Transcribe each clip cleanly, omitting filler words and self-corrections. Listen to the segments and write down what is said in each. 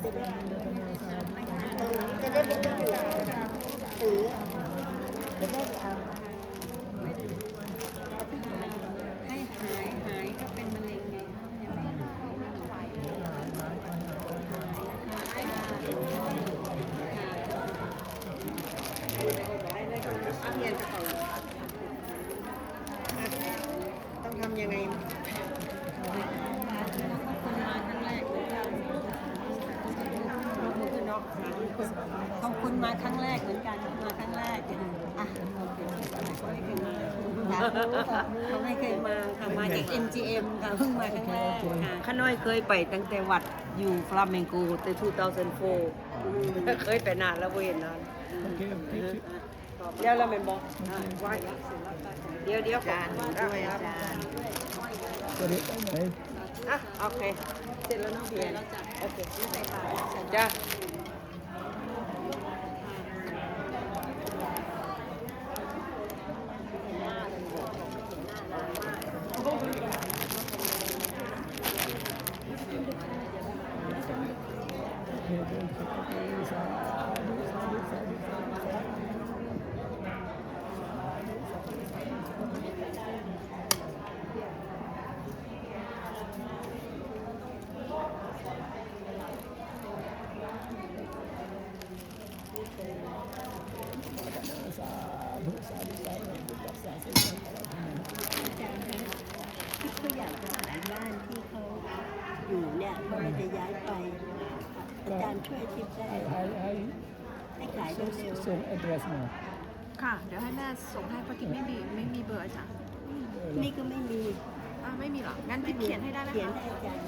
จะได้จะได้ไม่ต้องถือจะได้เอา ให้หายก็เป็นมะเร็งไงยังไม่ไหวต้องทำยังไงขอบคุณมาครั้งแรกเหมือนกันมาครั้งแรกอ่ะเขาไม่เคยมาค่ะมาจาก MGM ค่ะเพิ่งมาครั้งแรกค่ะข้าน้อยเคยไปตั้งแต่วัดอยู่ฟลาเมงโกแต่2004เคยไปนานแล้วเว้นนานเดี๋ยวเราเป็นบอกไหว้เดี๋ยวอาจารย์ด้วยอาจารย์ อ่ะโอเคเสร็จแล้วเนาะเบียร์โอเคจ้าที่เขาอยากจะขายบ้านที่เขาอยู่เนี่ยเขาจะย้ายไปอาจารย์ช่วยทิปได้ให้ขายเร็ว ส่ง address มา ค่ะ เดี๋ยวให้แม่ส่งให้เพราะกิ๊บไม่มีเบอร์อาจารย์ ๆนี่ก็ไม่มี ไม่มีหรอ งั้นกิ๊บเขียนให้ได้ไหม เขียน คะ ให้อาจารย์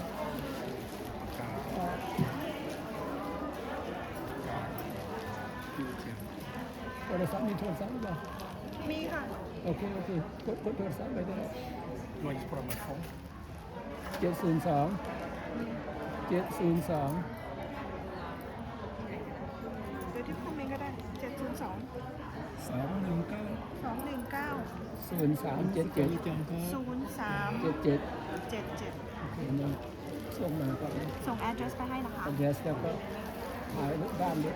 โทรศัพท์มีโทรศัพท์หรือเปล่า มีค่ะ โอเคกดโทรศัพท์ไปได้702 เดี๋ยวที่คอมเมนต์ก็ได้ 702 219 0377 ส่งมาก่อน ส่ง address ไปให้นะคะ address แล้วก็ถ่ายรูปบ้านด้วย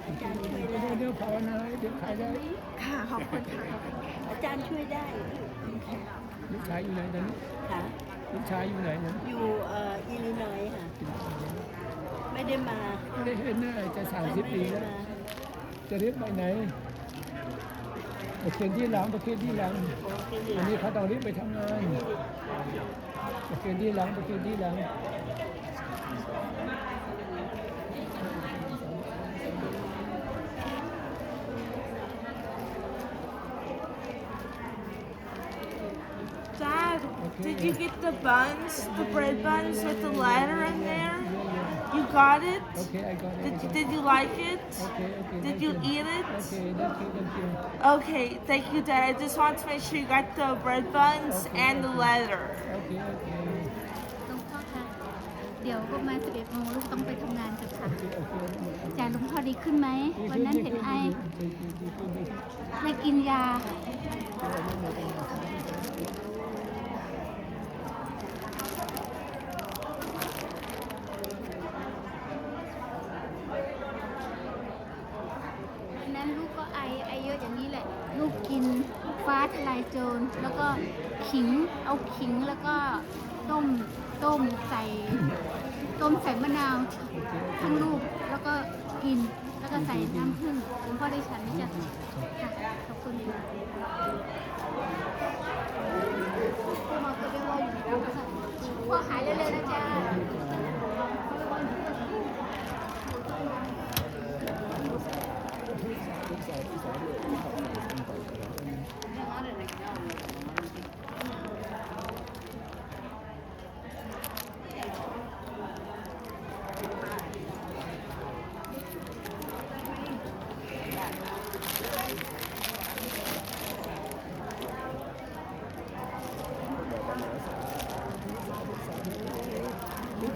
อาจารย์ช่วยได้ เดี๋ยวภาวนาเดี๋ยวขายได้ ค่ะ ขอบคุณค่ะ อาจารย์ช่วยได้ ลูกชายอยู่ไหนนั้น ค่ะ ลูกชายอยู่ไหนนั้น อยู่อิลลินอยส์ค่ะไม่ได้มา ไม่ได้เห็นหน้าจะ30 ปีแล้ว จะเรียกไปไหนประเคนที่หลังอันนี้เขาต้องรีบไปทำงานประเคนที่หลัง Dad, did you get the buns, the bread buns with the letter in there? You got it? Okay, I got it. Did you like it? Okay. Did you eat it? Okay, thank you. Okay, thank you, Dad. I just want to make sure you got the bread buns and the letter. Okay. หลวงพ่อคะเดี๋ยวประมาณ11 โมงลูกต้องไปทำงานกันค่ะอาจารย์หลวงพ่อดีขึ้นไหม วันนั้นเห็นไอได้กินยา วันนั้นลูกก็ไอเยอะอย่างนี้แหละ ลูกกินฟ้าทลายโจร แล้วก็ขิง เอาขิงแล้วก็ต้มใส่มะนาวทั้งลูก แล้วก็กิน แล้วก็ใส่น้ำผึ้งหลวงพ่อได้ฉันไหมจ๊ะค่ะ ขอบคุณค่ะพ่อหายเร็วๆนะจ๊ะ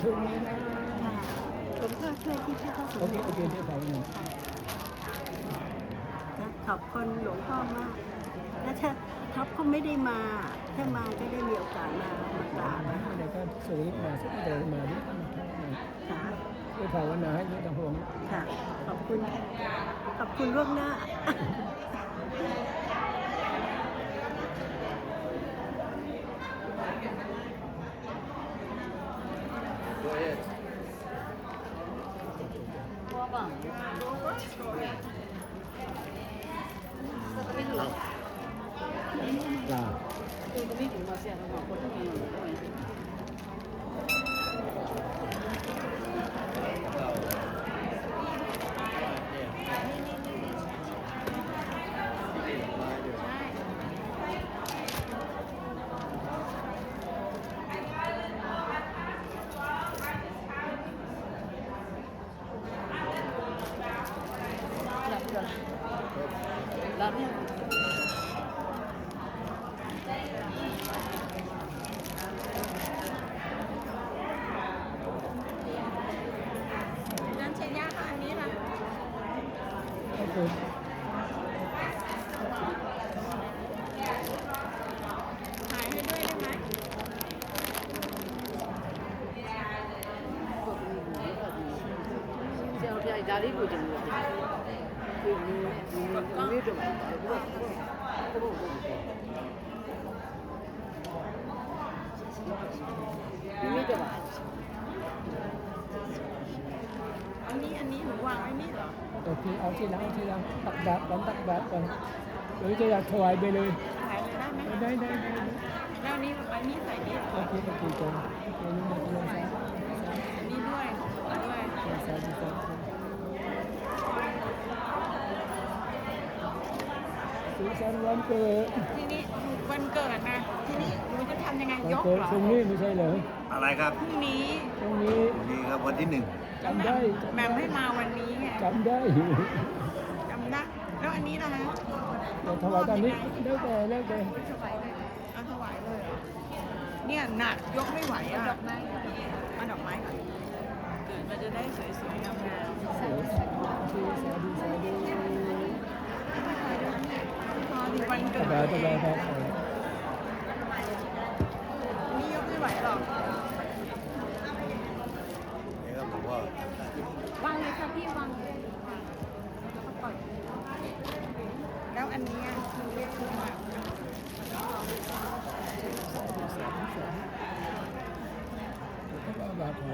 ช่วงนี้นะ หลวงพ่อช่วยที่พระเขาส โอ ม เคเดี๋ยวไปหนึ่ง ขอบคุณหลวงพ่อมาก แล้วถ้าท็อปก็ไม่ได้มา ถ้ามาก็ได้มีโอกาสมากราบ เดี๋ยวก็ ส่งลิฟต์มาสักเดินมาดิ ค่ะ ด้วยภาวนาให้ไม่ต้องห่วง ค่ะ ขอบคุณล่วงหน้า ปลาโอเค อันนี้หนูวางไว้นี่เหรอ โอเคเอาทีหลังตักบาตรก่อนหรือจะอยากถวายไปเลย ขายเลยได้ไหม ได้ แล้วอันนี้ใส่นี่ โอเคจ้ะโอเคนี่มาที่ลงสาย อันนี้ด้วยของหนูด้วย สายสุขสันต์วันเกิด ทีนี้วันเกิดนะทีนี้หนูจะทำยังไง วัน ยก เกิด เหรอ ตรงนี้ไม่ใช่เหรอ อะไรครับ พรุ่งนี้ ตรงนี้ วันนี้ครับวันที่หนึ่ง จำได้ แม่ให้มาวันนี้ไง จำได้ จำได้แล้วอันนี้ล่ะฮะ แต่ถวายตอนนี้แล้วแต่ เอาถวายเลยเหรอเนี่ยหนักยกไม่ไหวอ่ะดอกไม้เอาดอกไม้ก่อนเกิดมันจะได้สวยๆงาม สาธุสาธุ ๆพอดีวันเกิ ส ด บาย ตัวเองนี่ยกไม่ไหวหรอก นี่ครับผมว่า วางเลยค่ะพี่วางเลย แล้วอันนี้คือเรียกคือมา บาทพอ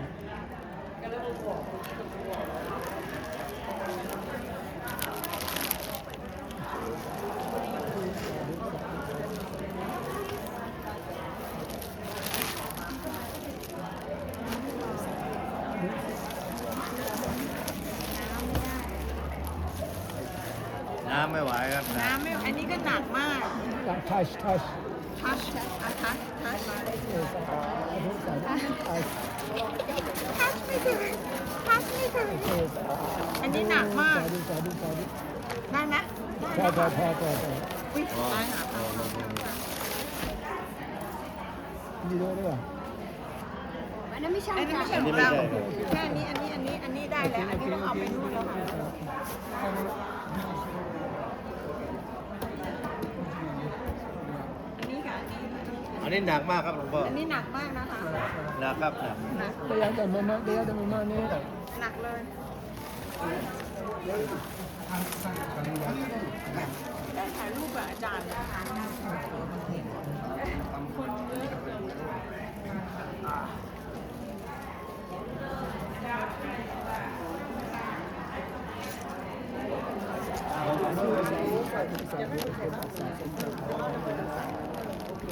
น้ำไม่ไหวครับน้ น้ำไม่อันนี้ก็หนักมาก ทัช ทัชอาทัช สาธุสาธุทัช ทัชไม่ถึงทัชไม่ถึง อันนี้หนักมาก สาธุ ได้ไหม พอ อุ้ยตายหาค่ะ มีด้วยหรือเปล่า อันนั้นไม่ใช่ อันนี้ ค่ะ ไม่ใช่ของเราแค่นี้อันนี้ได้แล้ว อันนี้ต้องเอาไปนู่นแล้วค่ะอันนี้ค่ะ ำอันนี้หนักมากครับหลวงพ่อ อันนี้หนักมากนะคะ หนักครับหนัก เดี๋ยวจะมาเนี่ย หนักเลยได้ถ่ายรูปกับอาจารย์นะคะคนเยอะ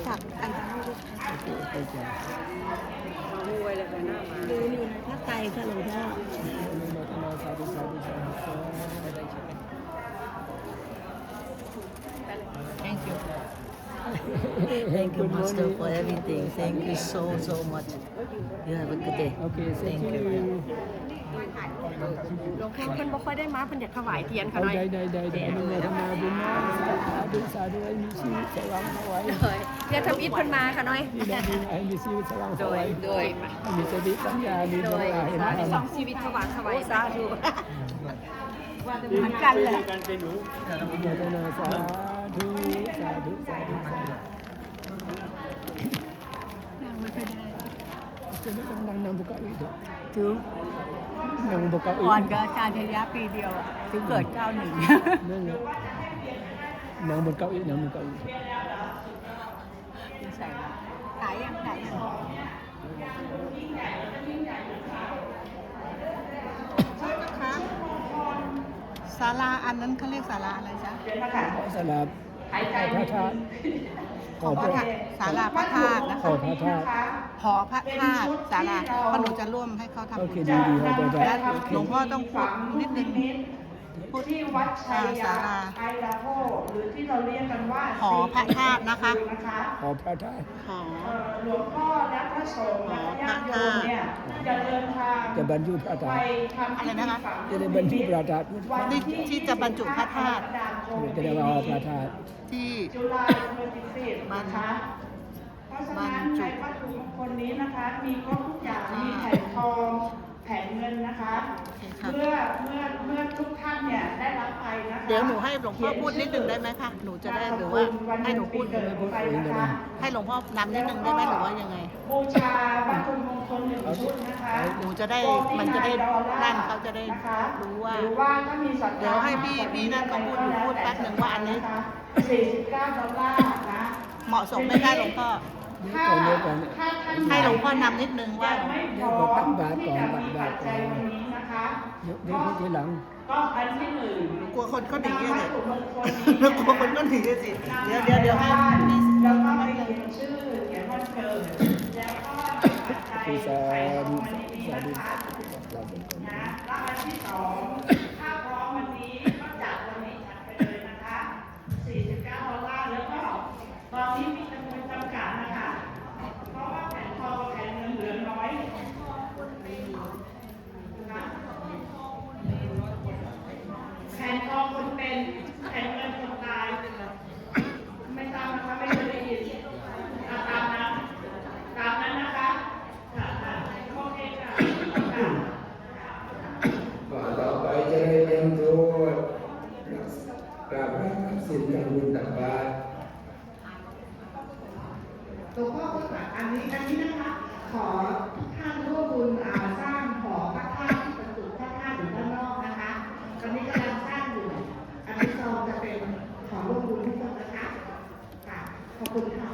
ผักอันนี้ รวยเลยค่ะหน้ามา ดูนี่นะถ้าไกลค่ะหลวงพ่อ Thank you, Master, for everything. Thank you so much. You have a good day. โอเค thank you หลวงพ่อเพิ่นบ่ค่อยได้มาเพิ่นอยากถวายเทียนค่ะ เอา หน่อย ได้อนุโมทนาบุญนะสาธุให้มีชีวิตสว่างสวัย เรียกทำอิฐเพิ่นมาค่ะหน่อย นี่นะดีให้มีชีวิตสว่างส โด วั ย ย โดย มีสติปัญญามี โด ปัญ ย ญาเห็นธรร สอ ม งชีวิตถวายถวายสาธุ เหมือนกันแหละ อนุโมทนาสาธุสาธุ นั่งไม่ค่อยได้ จะไม่ต้องนั่งบนเก้าอี้เถอะ ถึง นั่งบนเก้าอี้ ก่อนกับอาจารย์ชยะปีเดียวอะถึงเกิด91 นั่นแหละนั่งบนเก้าอี้นั่งบนเก้าอี้ ใส่ขายยังขายยัง ศาลาอันนั้นเขาเรียกศาลาอะไรจ๊ะ สลับพระธาตุขอพระ ศาลาพระธาตุนะ ขอ คะ พระธาตุ หอพระธาตุศาลาเพราะหนูจะร่วมให้เขาทำ โอ บุ เค ญ ดีครับได้ และหลวงพ่อต้องพูดนิดนึงพูด ที่วัดชัย ศาลา ไอลาโพหรือที่เราเรียกกันว่า หอพระธาตุนะคะ นะคะ ขอพระธาตุ หอ หลวงพ่อและพระสงฆ์และญาติโยมเนี่ยจะเดินทาง จะบรรจุพระ ไป ธาตุ ทำ อะไรนะคะ จะได้บรรจุพระธาตุ นี่ที่จะบรรจุพระธาตุ จะได้ว่าพระธาตุ ที่ จุฬา25นะคะเพราะฉะนั้นในวัตถุมงคลนี้นะคะมีครบทุกอย่างมีแผ่นทองแผ่นเงินนะคะ เมื่อทุกท่านเนี่ยได้รับไปนะคะ เดี๋ยวหนูให้หลวงพ่อพูดนิดนึงได้ไหมคะหนูจะได้หรือว่าให้หนูพูด ไปนะคะ ให้หลวงพ่อนำนิดนึงได้ไหมหรือว่ายังไง บูชาวัตถุมงคล1 ชุดนะคะ หนูจะได้มันจะได้นั่นเขาจะได้รู้ว่า หรือว่าถ้ามีศรัทธา เดี๋ยวให้พี่นั่นเขาพูดหนูพูดแป๊บหนึ่งว่าอันนี้ $49นะ เหมาะสมไหมคะหลวงพ่อ ก่อนเดียวกัน ถ้าท่าน ให้หลวงพ่อนำนิดนึงว่า ยังไม่พอที่จะมีปัจจัยวันนี้นะคะ เดี๋ยวทีหลัง ก็อันที่หนึ่ง กลัวคนเขาหนีอะ วั สิ ตถุมงคล กลัวคนก็หนีอะสิเดี๋ยวให้พี่ แล้วก็ไปเขียนชื่อเขียนวันเกิดแล้วก็ปัจจัย คือสา ใส่ล ธุ งมาในนี้ สาธุ นะคะ สาธุ นะแล้วอันที่สองถ้าพร้อมวันนี้ก็จัดวันนี้จัดไปเลยนะคะ$49แล้วก็ตอนนี้มีจำนวนจำกัดนะคะเพราะว่าแผ่นทองกับแผ่นเงินเหลือน้อยนะคะแผ่นทองคนเป็นแผ่นเงินคนตายไม่ทราบนะคะไม่เคยได้ยินตามนั้นนะคะค่ะโอเคค่ะ ต่อไปจะได้เตรียมตัวกราบพระสิทธิ์การบุญตักบาตร หลวงพ่อก็อันนี้นะคะ ขอทุกท่านร่วมบุญสร้างหอพระธาตุที่ประจุพระธาตุอยู่ด้านนอกนะคะตอนนี้กำลังสร้างอยู่ อันนี้ซองจะเป็นขอร่วมบุญทุกคนนะคะค่ะขอบคุณค่ะ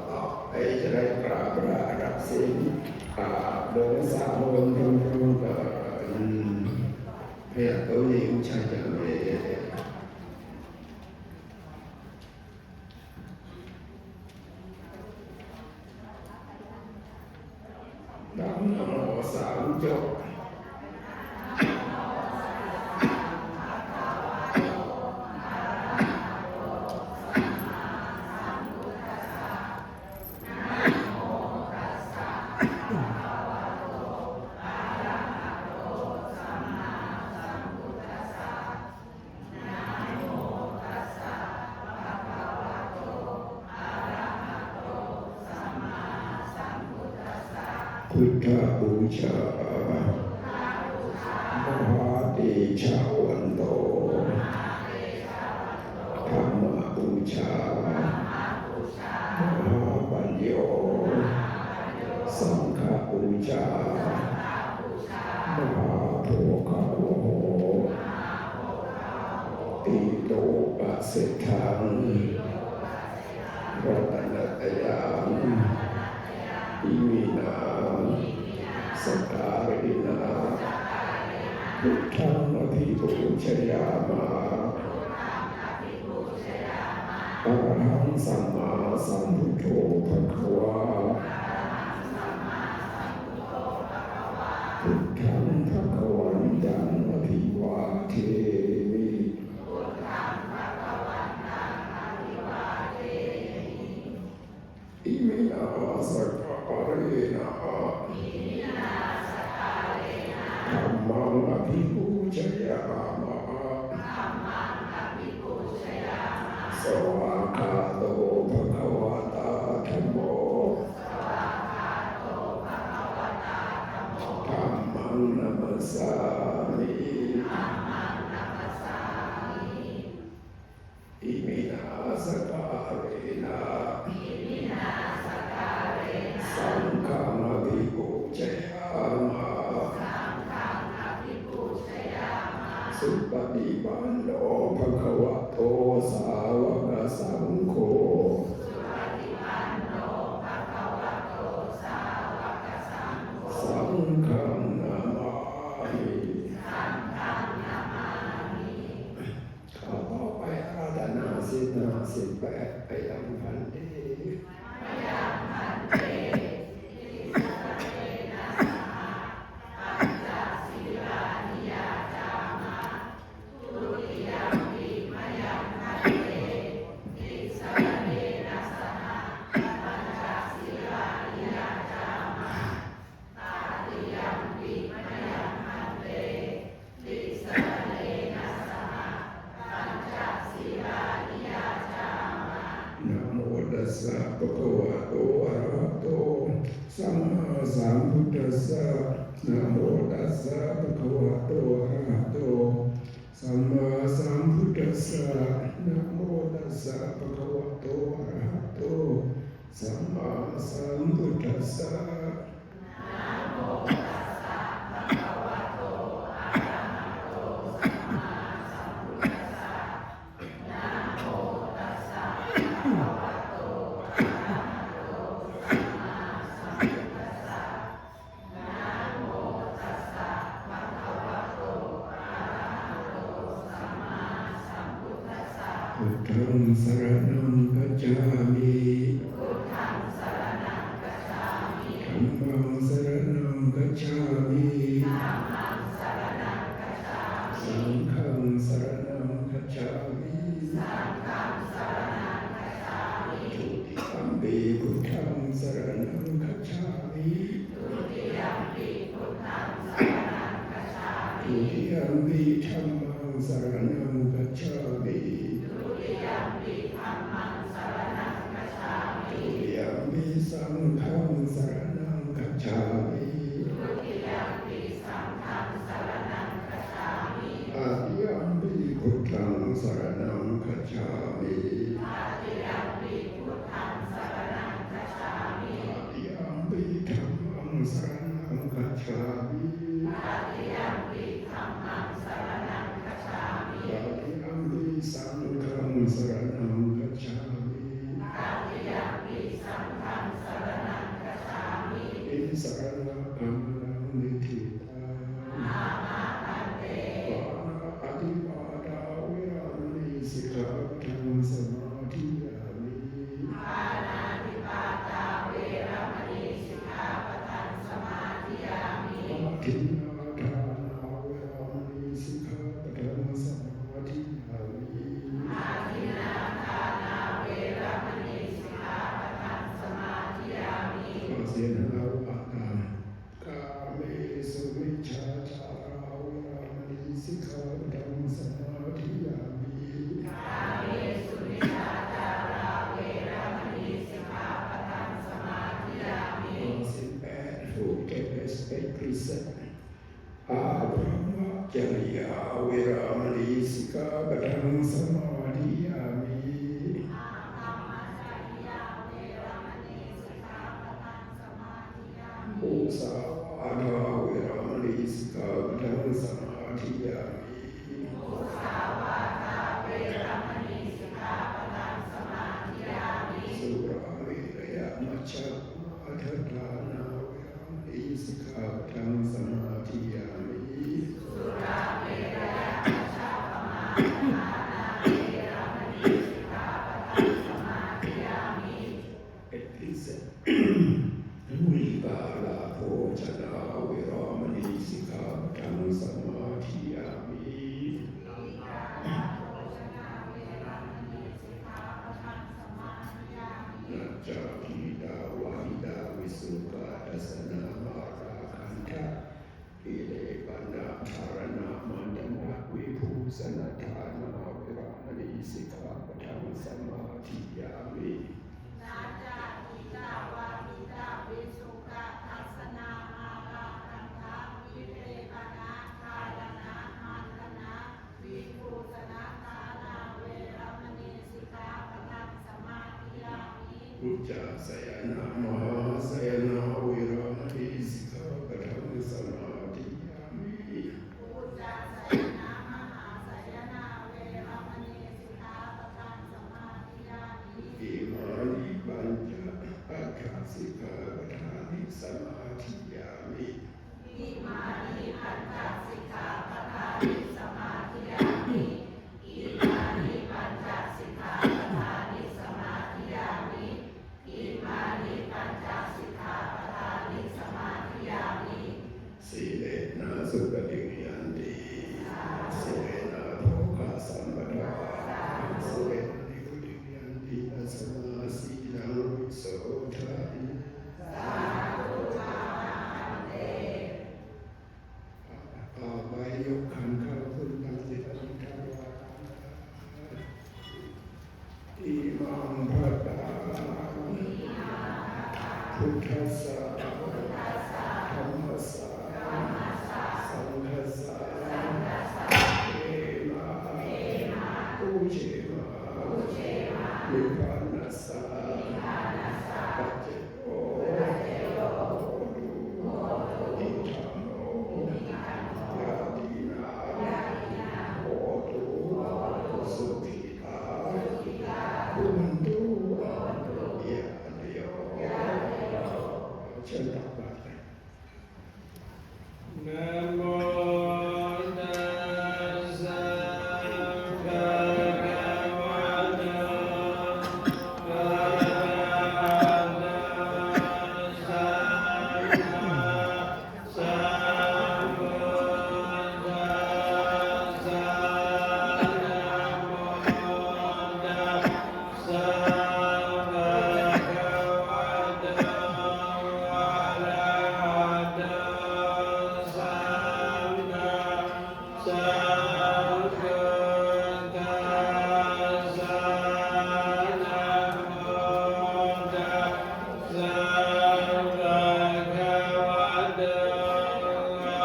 ต่อไปจะได้กราบพระรักศีลโดยสาวงทุกทุกพระตัวเองใช่ไหมดังนโมสามจบพุทธบูชามหาเดชาวันโตธรรมบูชามหาปัญโยสังฆบูชามหาโภคาโวติโตปัสสิทังรัตนตยังอิมินาสการินาพุทธังอภิปูชยามาอะระหังสัมมาสัมพุทโธภะคะวาพุทธังภะคะวันตังอภิวาเทมิอิมินาสการินาธัมมังอภิปูชยามาสวากขาโตภะคะวะตาธัมโมธัมมังนัมสสามิอิมิ มินาสการเณนะสังฆังอภิปูชยามะสุปฏิปันโนภะคะวะโตสาวกสังโฆสังฆังนามามิข้าต่อไปอาราธนาศีล58ไปยังพันเตนะโมตัสสะภะคะวะโตอะระหะโตสัมมาสัมพุทธัสสะนะโมตัสสะภะคะวะโตอะระหะโตสัมมาสัมพุทธัสสะนะโมตัสสะภะคะวะโตอะระหะโตสัมมาสัมพุทธัสสะพุทธังสรณังคัจฉามิธัมมังสรณังคัจฉามิสังฆังสรณังคัจฉามิทุติยัมปิพุทธังสรณังคัจฉามิทุติยัมปิธัมมังสรณังคัจฉามิทุติยัมปิสังฆังสรณังคัจฉามิอาติยัมปิพุทธังสรณังคัจฉามิอาติยัมปิธัมมังสรณังคัจฉามิอาติยัมปิสังฆังสรณังคัจฉามิอิสรณะกัมมังนิทิตังปานาอธิปาทาเวรมณีสิกขาปะทังสมาธิยามิทินนาทานาเวรมณีสิกขาปะทังสมาธิยามิเสียนเราอาตากาเมสุมิชฌาจาราเวรมณีสิกขาปะทังสมาธิยามิสิบแปดผู้เก็บเป็นพริษอาบรมจริยาเวรมณีสิกขาปะทังสมาธิยามิผู้สาวาทาเวรมณีสิกขาปะทังสมาธิยามิสุราเมรยมัชฌะมาทฐานาเวรมณีสิกขาปะทังสมาธิยามิเป็นพิเศษวิกาลาโภชนาเวรมณีสิกขาปะทังสมาธิยามินัจจาภิดาวาหิดาวิสุขะทัสสนามาราคันธะอิเลปนาธารณามันดนะวิภูสนทานาเวรมณีสิกขาปะทังสมาธิยามิ ป พุทธาสยนามหาสยนาวิรามณีสิกขาปะทังสมาธิยามิพุทธาสยนามหาสยนาเวรมณีสิกขาปะทังสมาธิยามิอิมานิปัญจอัคขาสิกขาปะทังสมาธิยามิอิมานิปัญจสิกขาปะทังสมาธิยามิอิมานิปัญจสิกขาปะทังสมาธิยามิอิมานิปัญจสิกขาปะทังสมาธิยามิสีเลนะสุปฏิยันติสีเลนะโภคสัมปทาสีเลนะนิพุติยันติอัสมาสีลังวิโสทาติสาธุธรรมเตต่อไปยกขันธ์เข้าขึ้นตั้งจิตอธิษฐานว่าอิมังภัตตาพุทธัสสะธัมมัสสะสังฆัสสะเอมาอุเชมานิพพานัสสะปัจเจโตโหตุอิทัมโมยาตินาโหตุสุขิตาคุนตุยะเดียวเชิญตักบาตรเลยนะโมตัสสะภะคะวะโตอ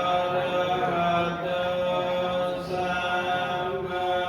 ะระหะโตสัมมา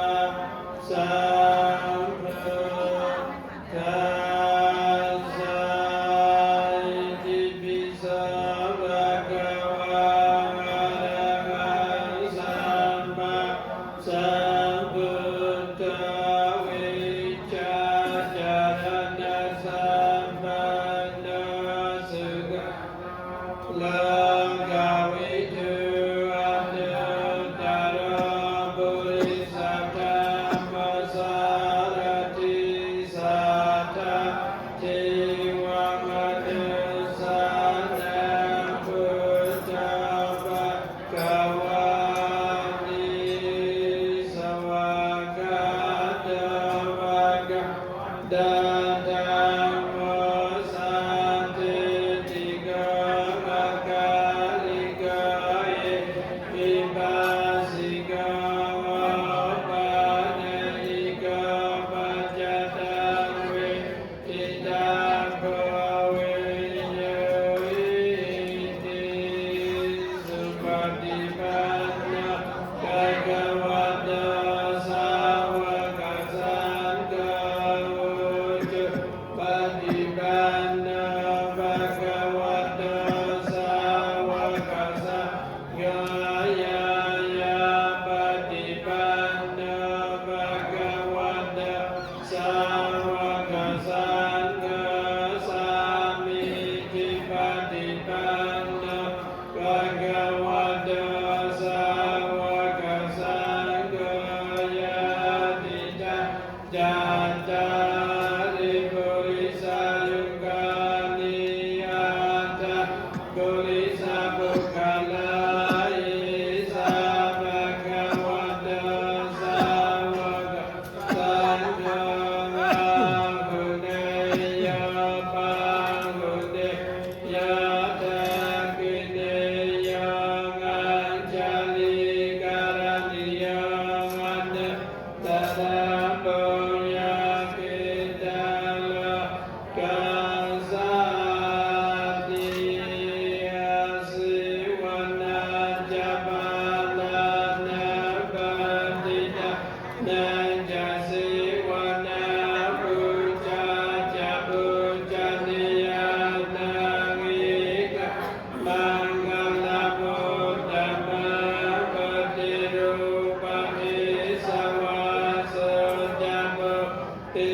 ติ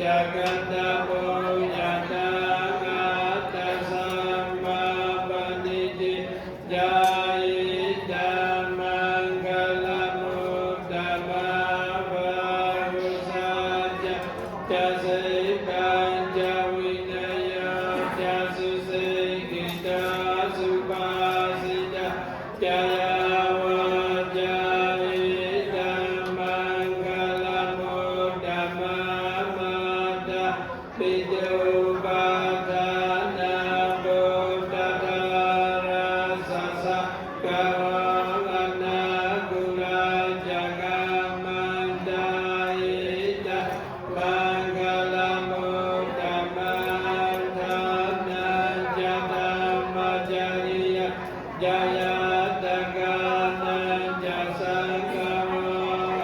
จักขันตโพยะตาอัตตสัมมาปณิทิยาอิตัมมังคลมุตตมะภาวุสัจจะจะสิปัญจวินัยจะสุสิกิตาสุภาสิตาจายาวาจาอิตัมมังคลมุตตมะมาตาปิตุปาทานาบุตตะราสัสสะกะวังนากุลาจักามันดาอิตัมมังคลมุตตมะทานาจตัมมะจริยะจายาตกานันจะสังฆัง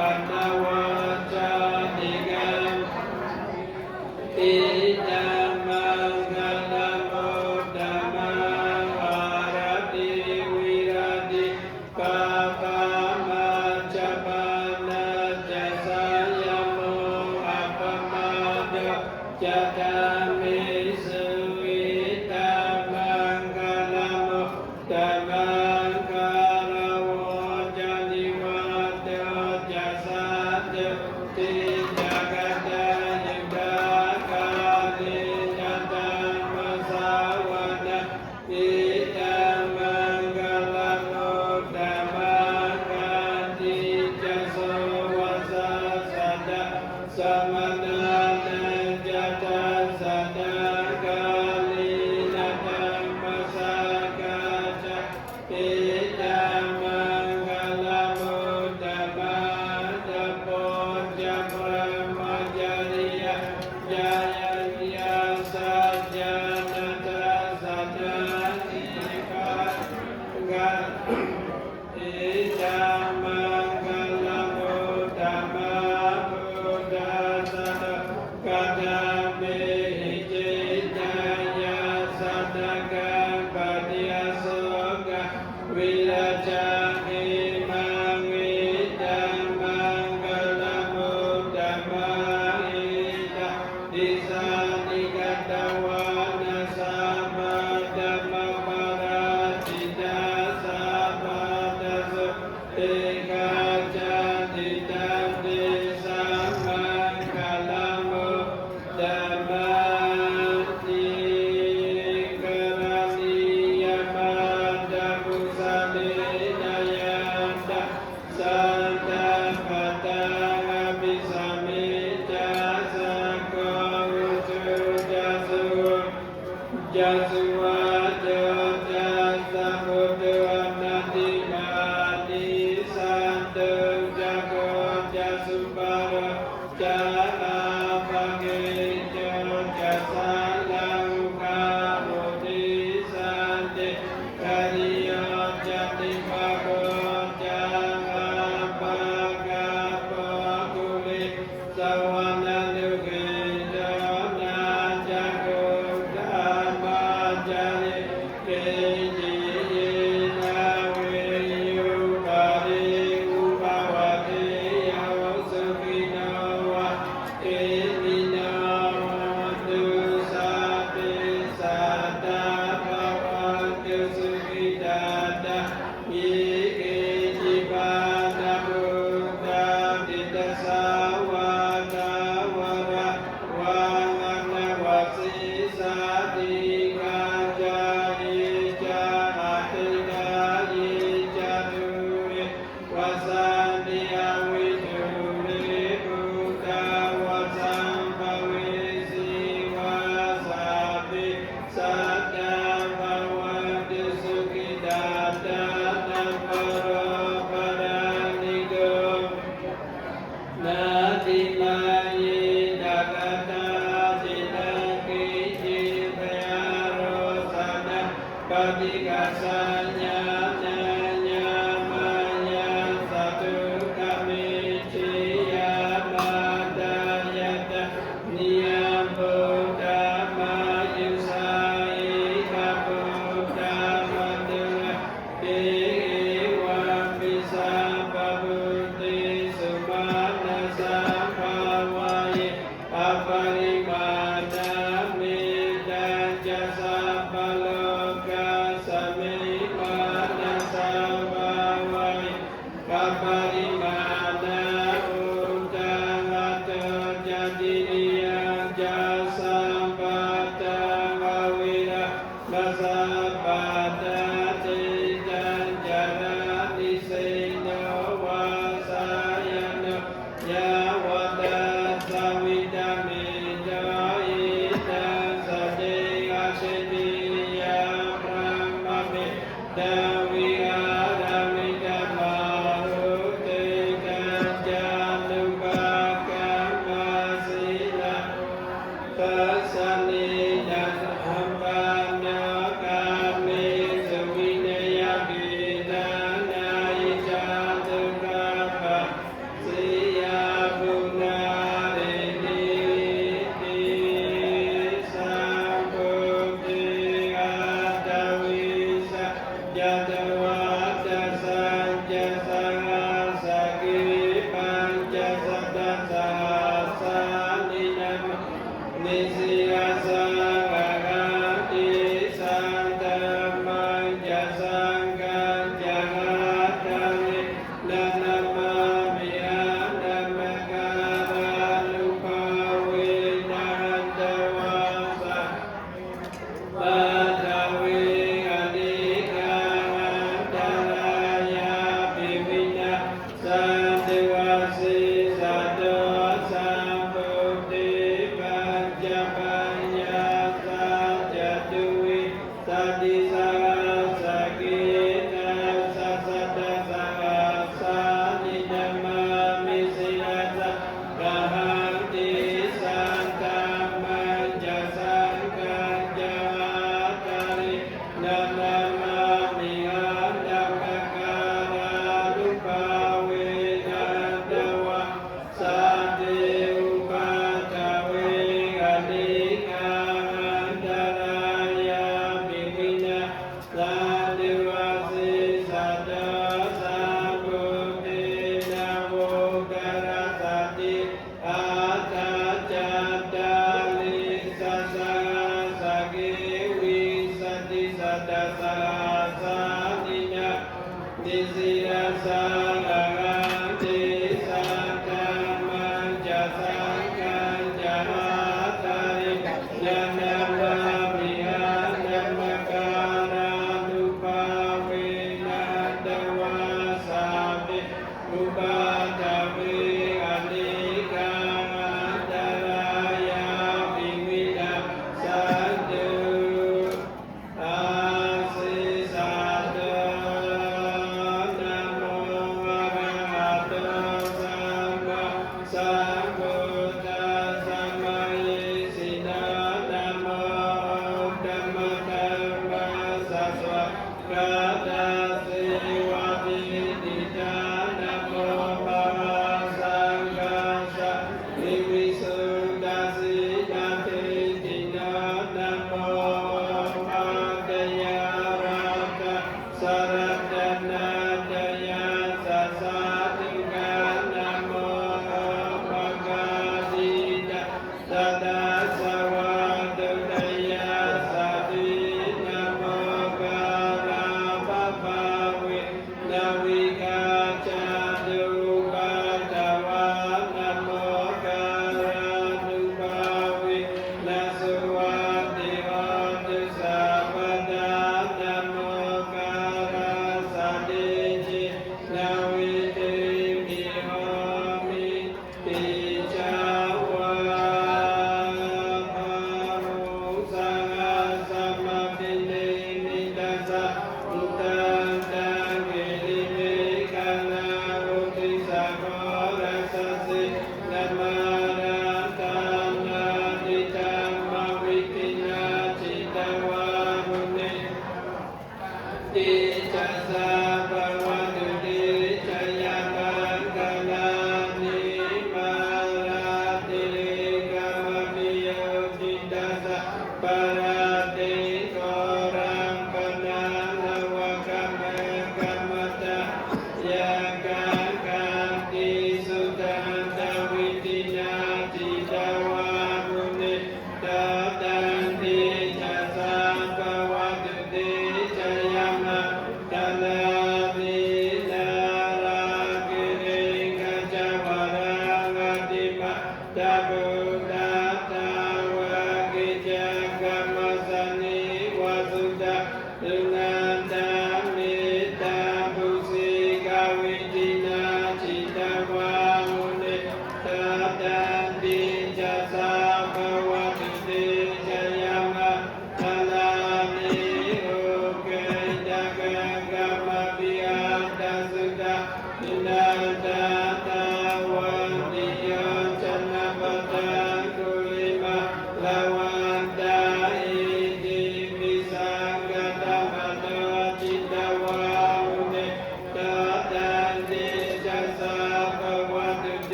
อัตตวัจจาติกังอิตัมมังคลมุตตมะอารติวิรติปาปามัจจปานาจะสายโมอัปปมาโดจะตามิสุวิตามังคลมุตตมะคารวะจะนิวัตโตจะสัตตุติจักขันตยุตากาลินัตตัมมะสาวนะอิตัมมังคลมุตตมะกันติจะโสวะสัสสะตะสมณะนันจะตัสสะตะกาลินัตตัมมะสากาจะอิตัมมังคลมุตตมะตะโพจะพระมจริยะญาญาสัจจานัตสัตตานิกากังอิตัมมังคลมุตตมะพุทธัสสะกะตามิหิจิตายาสัตตะกังปะติยโสกะวิราจามิมังวิตัมมังคลมุตตมะอิตาดิสานิกตวานะสัมมาธัมมปาราจิตาสัพพะทัสสุเอกาจาติตัมติสัมมังคลมุตตมะติกรณียมันตะปุสะเลนะยันตะสันตะปะตังอภิสัมมิจาสังโฆอุจุจัสสุจัสสุวะโตจัสสะพุทโธอนันติมานิสันตุจักโฆจัสสุปะโรจะอาภังเกโจจัสสะลังคาโมติสันติคาริโยจันติภะโกจังอาภากาโปกุลิสวรรณนุเกโจนาจักโฆธัมมาจาริเกจิยินาเวยุปาริอุปาวะเทโยสุขิโนวะเอมิโนตุสัพพิสัตตาภวันตุสุขิตาตามิเกจิปานะพุทธาติตสาวาตาวะระวังอันวสิสาติกาจายิจาอาติกายิจาตุริวสันติอวิทุริพุทธาวสัมภเวสีวาสัพพิสัตตาภวันตุสุขิตาตานัมปโรปรานิโกนาติมายิดากตาจิตังกิจิพยาโรสนะปฏิกัสสัญญาญาญามายาสัตุกมิชิยามาดายตะนิยามพุทธมายุสาอิกะพุทธมัตตุระเอวัมปิสัมปะพุทธิสุมาณสัมภาวะเยอ จัสสัมปัตตังอวิรัตสัพพะตาติจันจารานิเสโนวาสายโนยาวตัสสวิตามิจายตัสสะเจอาเชติยาพระมะเมดาวิอารามิกามารุเตกัจจานุปากามาสิลาตัสสะนิจัสสัมปันนากามิสุวินยกิตานายิจาตุกัปปะสิยาบุณาเรนิติสัมพุติอาตวิสัจจวัตตสัจจะสังอาสกิปัญจสัตตสัสสานินัมนิสิอาสังฆาติสันตมัญจะสังกัญจหัตถะมินานามามิอานัมการานุภาเวนันตวาสะปัตตวิอนิกาอันตรายาปิวินาสันติวาสิสัตโตสัมพุติปัญจปัญญาสัจจตุวิสัตติสังสกินาสัสสะตะสังสานิธัมมามิสิอาสะกะหันติสันตัมมัญจะสังกัญจหัตถะรินานามามิอานัมมการานุภาเวนันตวะสันติอุปัฏฐเวอนิกาอันตรายาปิวินาสันติวาสิสัตตสัมพุตินะโมกัสสะติอาตาจัตตาลิสัสสะสะเกวิสัตติสัตตสัสสานินะนิสิอาสังฆาติสันตมัญจะสังกัญจหัตถะรินานามามิอานัมมการานุภาเวนันตวาสามิอุปัฏฐเวอนิกาอันตรายาปิวินาสันตุอาสิสัตโตนะโมอะระหะโตสัมมาสัมพุทธัสสะมะยิสินานะโมธัมมะธัมมัสสะสวะกาตาสิวะติติจานะโมภะคะสังฆัสสะวิวิสุทธัสสินาทิตินานะโมปัจจยารัตตะสรัตตนาจยาสัสสะตุกานะโมภะคะติตะสัตตะสวะตุตยาสัตตินะโมการาปะภาเวนาวิกาจาตุปัตตวานะโมการานุภาเวนะสุวัตติโหตุสัพพะทานะโมการาสัตติจินาวิติมิโหมิติจาวา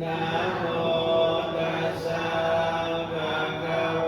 นะโมตัสสะภะคะ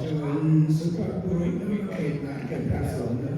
เชิญสุภาพบุรุษไม่เกณฑ์งานกันพระสงฆ์นะ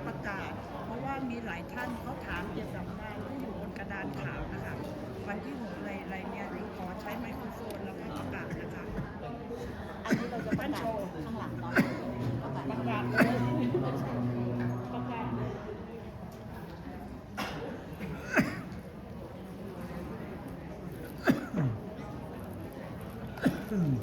ประกาศเพราะว่ามีหลายท่านเขาถามเกี่ยวกับงานที่อยู่บนกระดานขาวนะคะวันที่6อะไรเนี่ยขอใช้ไมโครโฟนแล้วก็ประกาศนะคะ อันนี้เราจะประกาศข้างหลังเนาะประกาศ ประกาศเลยประกาศเลย อืม